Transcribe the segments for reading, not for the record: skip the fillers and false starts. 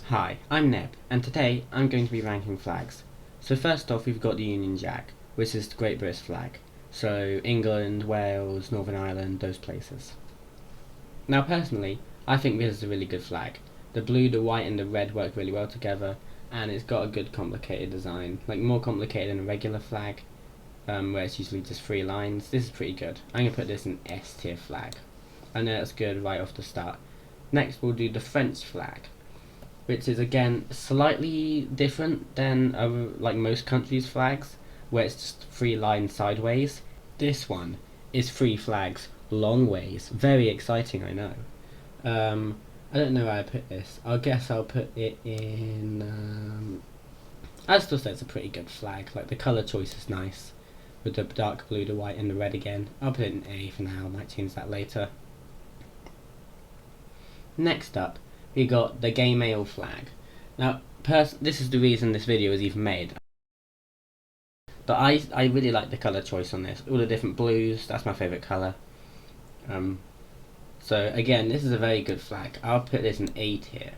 Hi, I'm Neb, and today I'm going to be ranking flags. So first off we've got the Union Jack, which is the Great British flag. So England, Wales, Northern Ireland, those places. Now personally, I think this is a really good flag. The blue, the white and the red work really well together, and it's got a good complicated design, like more complicated than a regular flag, where it's usually just 3 lines. This is pretty good. I'm going to put this in S tier flag. I know that's good right off the start. Next we'll do the French flag, which is again slightly different than like most countries' flags, where it's just 3 lines sideways. This one is 3 flags long ways. Very exciting, I know. I don't know where I put this. I guess I'll put it in. I still say it's a pretty good flag. Like the colour choice is nice, with the dark blue, the white, and the red again. I'll put it in A for now. I might change that later. Next up, we got the Gay Male flag. Now, this is the reason this video was even made. But I really like the colour choice on this. All the different blues, that's my favourite colour. So again, this is a very good flag. I'll put this in A tier.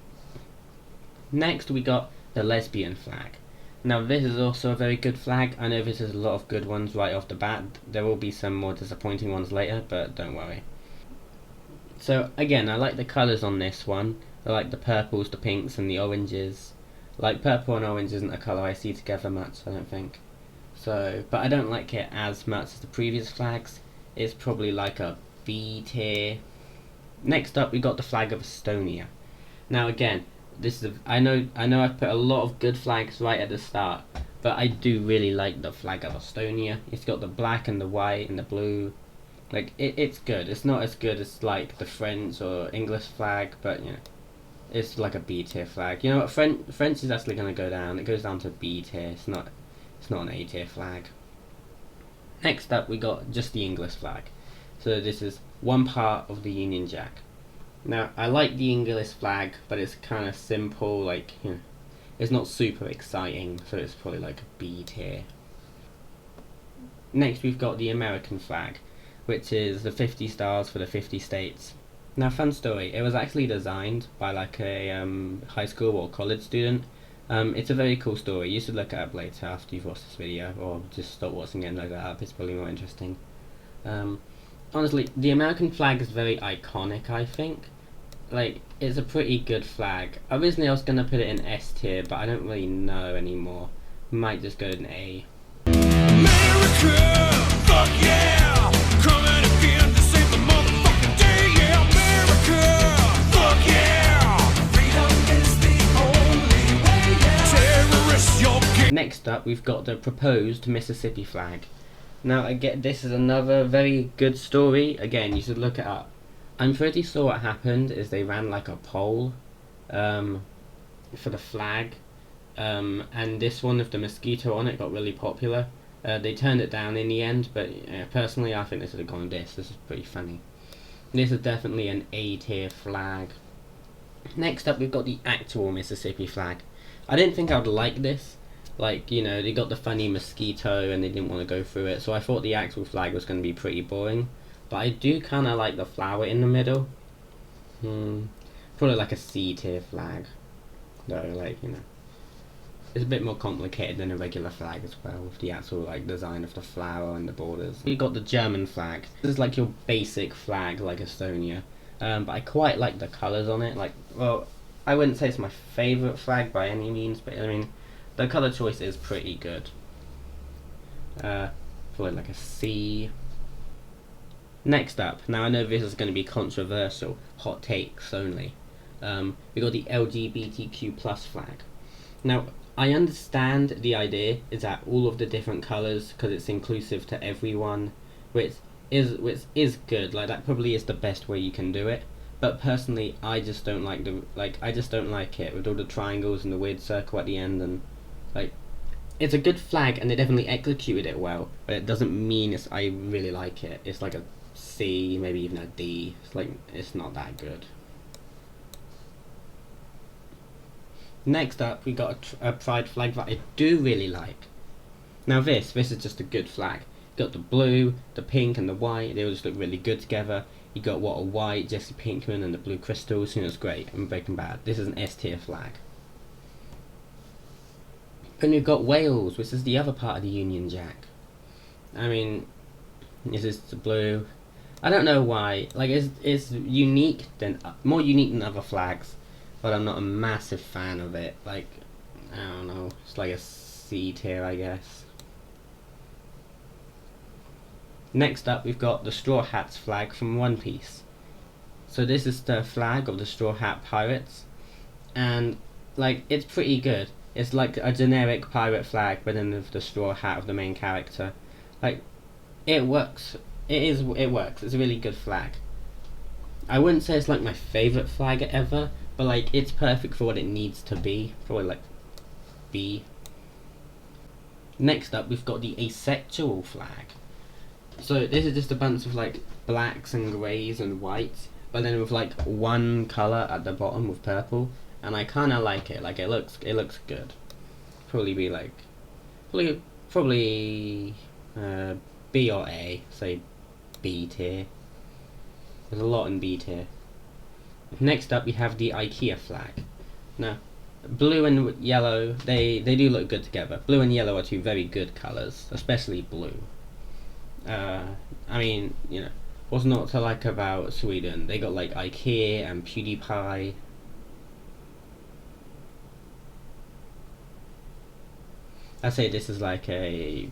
Next we got the lesbian flag. Now this is also a very good flag. I know this is a lot of good ones right off the bat. There will be some more disappointing ones later, but don't worry. So again, I like the colours on this one. I like the purples, the pinks and the oranges. Like purple and orange isn't a colour I see together much, I don't think. So, but I don't like it as much as the previous flags. It's probably like a B tier. Next up we got the flag of Estonia. Now again, this is I know I've put a lot of good flags right at the start, but I do really like the flag of Estonia. It's got the black and the white and the blue. Like it's good. It's not as good as like the French or English flag, but you know, it's like a B tier flag. You know what? French is actually gonna go down. It goes down to B tier. It's not an A tier flag. Next up, we got just the English flag. So this is one part of the Union Jack. Now I like the English flag, but it's kind of simple. Like you know, it's not super exciting, so it's probably like a B tier. Next, we've got the American flag, which is the 50 stars for the 50 states. Now, fun story, it was actually designed by like a high school or college student. It's a very cool story. You should look it up later after you've watched this video, or just stop watching it and look it up. It's probably more interesting. Honestly, the American flag is very iconic, I think. Like, it's a pretty good flag. Originally I was going to put it in S tier, but I don't really know anymore. Might just go in A. America, fuck yeah! Coming again to save the motherfucking day, yeah! America, fuck yeah! Freedom is the only way, yeah! Terrorists, you're gay. Next up, we've got the proposed Mississippi flag. Now, again, this is another very good story. Again, you should look it up. I'm pretty sure what happened is they ran like a poll for the flag, and this one with the mosquito on it got really popular. They turned it down in the end, but personally I think they should have gone with this. This is pretty funny. This is definitely an A tier flag. Next up we've got the actual Mississippi flag. I didn't think I would like this. Like, you know, they got the funny mosquito and they didn't want to go through it, so I thought the actual flag was going to be pretty boring. But I do kind of like the flower in the middle. Probably like a C tier flag. Though, like, you know, it's a bit more complicated than a regular flag as well, with the actual like design of the flower and the borders. We got the German flag. This is like your basic flag, like Estonia. But I quite like the colours on it. Like, well, I wouldn't say it's my favourite flag by any means, but I mean, the colour choice is pretty good. Probably like a C. Next up, now I know this is going to be controversial, hot takes only. We got the LGBTQ plus flag. Now, I understand the idea is that all of the different colours, because it's inclusive to everyone, which is good. Like, that probably is the best way you can do it. But personally, I just don't like I just don't like it with all the triangles and the weird circle at the end, and like, it's a good flag and they definitely executed it well, but it doesn't mean I really like it. It's like a C, maybe even a D. It's like, it's not that good. Next up, we got a pride flag that I do really like. Now this is just a good flag. You got the blue, the pink and the white, they all just look really good together. You got Walter White, Jesse Pinkman and the blue crystals, you know, it's great. And Breaking Bad. This is an S tier flag. And we've got Wales, which is the other part of the Union Jack. I mean, this is the blue. I don't know why. Like, it's unique than more unique than other flags, but I'm not a massive fan of it. Like, I don't know. It's like a C tier, I guess. Next up, we've got the Straw Hats flag from One Piece. So this is the flag of the Straw Hat Pirates, and like, it's pretty good. It's like a generic pirate flag, but then with the straw hat of the main character. Like, it works. It works. It's a really good flag. I wouldn't say it's like my favourite flag ever, but like, it's perfect for what it needs to be. Probably like B. Next up, we've got the asexual flag. So this is just a bunch of like blacks and greys and whites, but then with like one colour at the bottom with purple. And I kind of like it. Like, it looks good. Probably be like, probably B or A. Say B tier. There's a lot in B tier. Next up, we have the IKEA flag. Now, blue and yellow, they do look good together. Blue and yellow are two very good colours, especially blue. I mean, you know, what's not to like about Sweden? They got like IKEA and PewDiePie. I say this is like a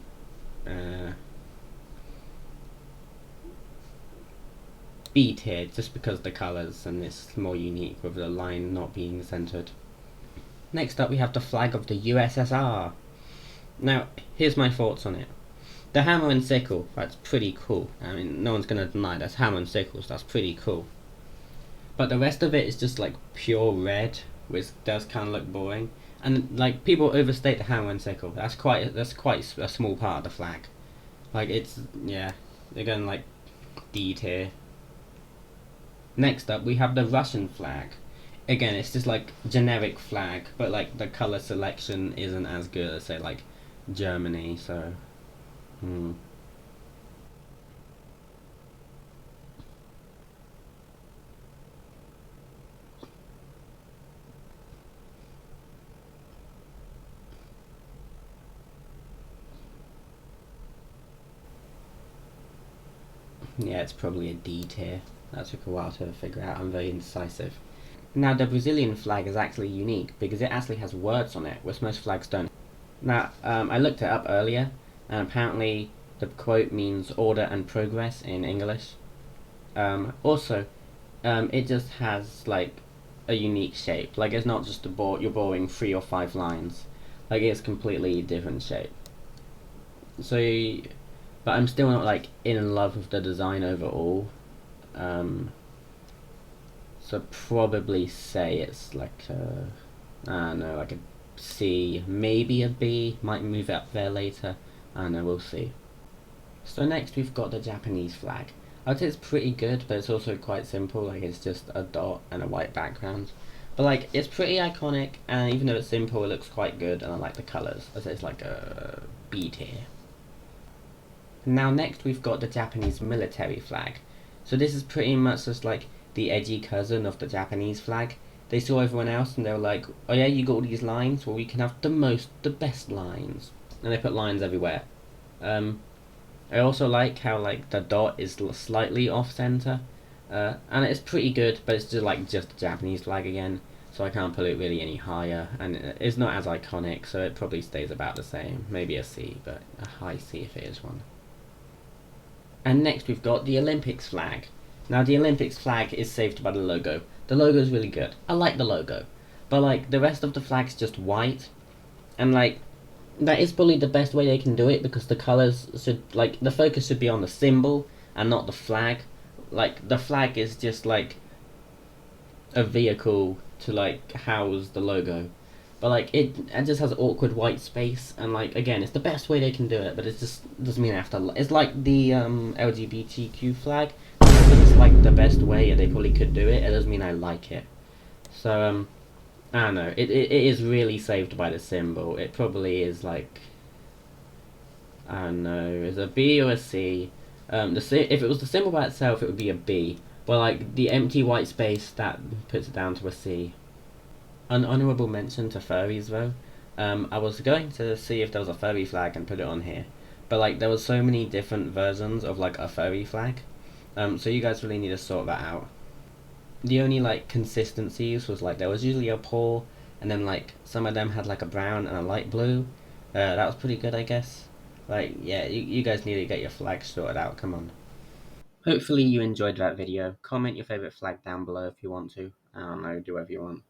B tier, just because the colours and it's more unique with the line not being centred. Next up, we have the flag of the USSR. Now, here's my thoughts on it. The hammer and sickle, that's pretty cool. I mean, no one's gonna deny that's hammer and sickles, that's pretty cool. But the rest of it is just like pure red, which does kind of look boring. And like, people overstate the hammer and sickle. That's quite a small part of the flag. Like, it's, yeah, they're going like D tier. Next up, we have the Russian flag. Again, it's just like generic flag, but like the color selection isn't as good as say like Germany. So, yeah, it's probably a D tier. That took a while to figure out. I'm very indecisive. Now, the Brazilian flag is actually unique because it actually has words on it, which most flags don't. Now, I looked it up earlier, and apparently the quote means order and progress in English. Also, it just has like a unique shape. Like, it's not just you're boring 3 or 5 lines. Like, it's completely different shape. So, but I'm still not like in love with the design overall. So probably say it's like I don't know, like a C, maybe a B. Might move up there later. I don't know, we'll see. So next we've got the Japanese flag. I would say it's pretty good, but it's also quite simple. Like, it's just a dot and a white background. But like, it's pretty iconic, and even though it's simple, it looks quite good, and I like the colours. I'd say it's like a B tier. Now next we've got the Japanese military flag. So this is pretty much just like the edgy cousin of the Japanese flag. They saw everyone else and they were like, oh yeah, you got all these lines? Well, we can have the best lines. And they put lines everywhere. I also like how like the dot is slightly off center. And it's pretty good, but it's just a Japanese flag again. So I can't put it really any higher. And it's not as iconic, so it probably stays about the same. Maybe a C, but a high C if it is one. And next we've got the Olympics flag. Now, the Olympics flag is saved by the logo. The logo is really good. I like the logo. But like, the rest of the flag's just white. And like, that is probably the best way they can do it, because the colours should, like, the focus should be on the symbol and not the flag. Like, the flag is just like a vehicle to like house the logo. But like, it just has awkward white space, and like, again, it's the best way they can do it, but it just doesn't mean I have to. It's like the LGBTQ flag. It's like the best way they probably could do it. It doesn't mean I like it. So I don't know. It is really saved by the symbol. It probably is like, I don't know, is a B or a C. If it was the symbol by itself, it would be a B. But like, the empty white space, that puts it down to a C. An honourable mention to furries though. I was going to see if there was a furry flag and put it on here, but like there was so many different versions of like a furry flag, so you guys really need to sort that out. The only like consistencies was like there was usually a pole, and then like some of them had like a brown and a light blue. That was pretty good, I guess. Like, yeah, you guys need to get your flags sorted out, come on. Hopefully you enjoyed that video. Comment your favourite flag down below if you want to. I don't know, do whatever you want.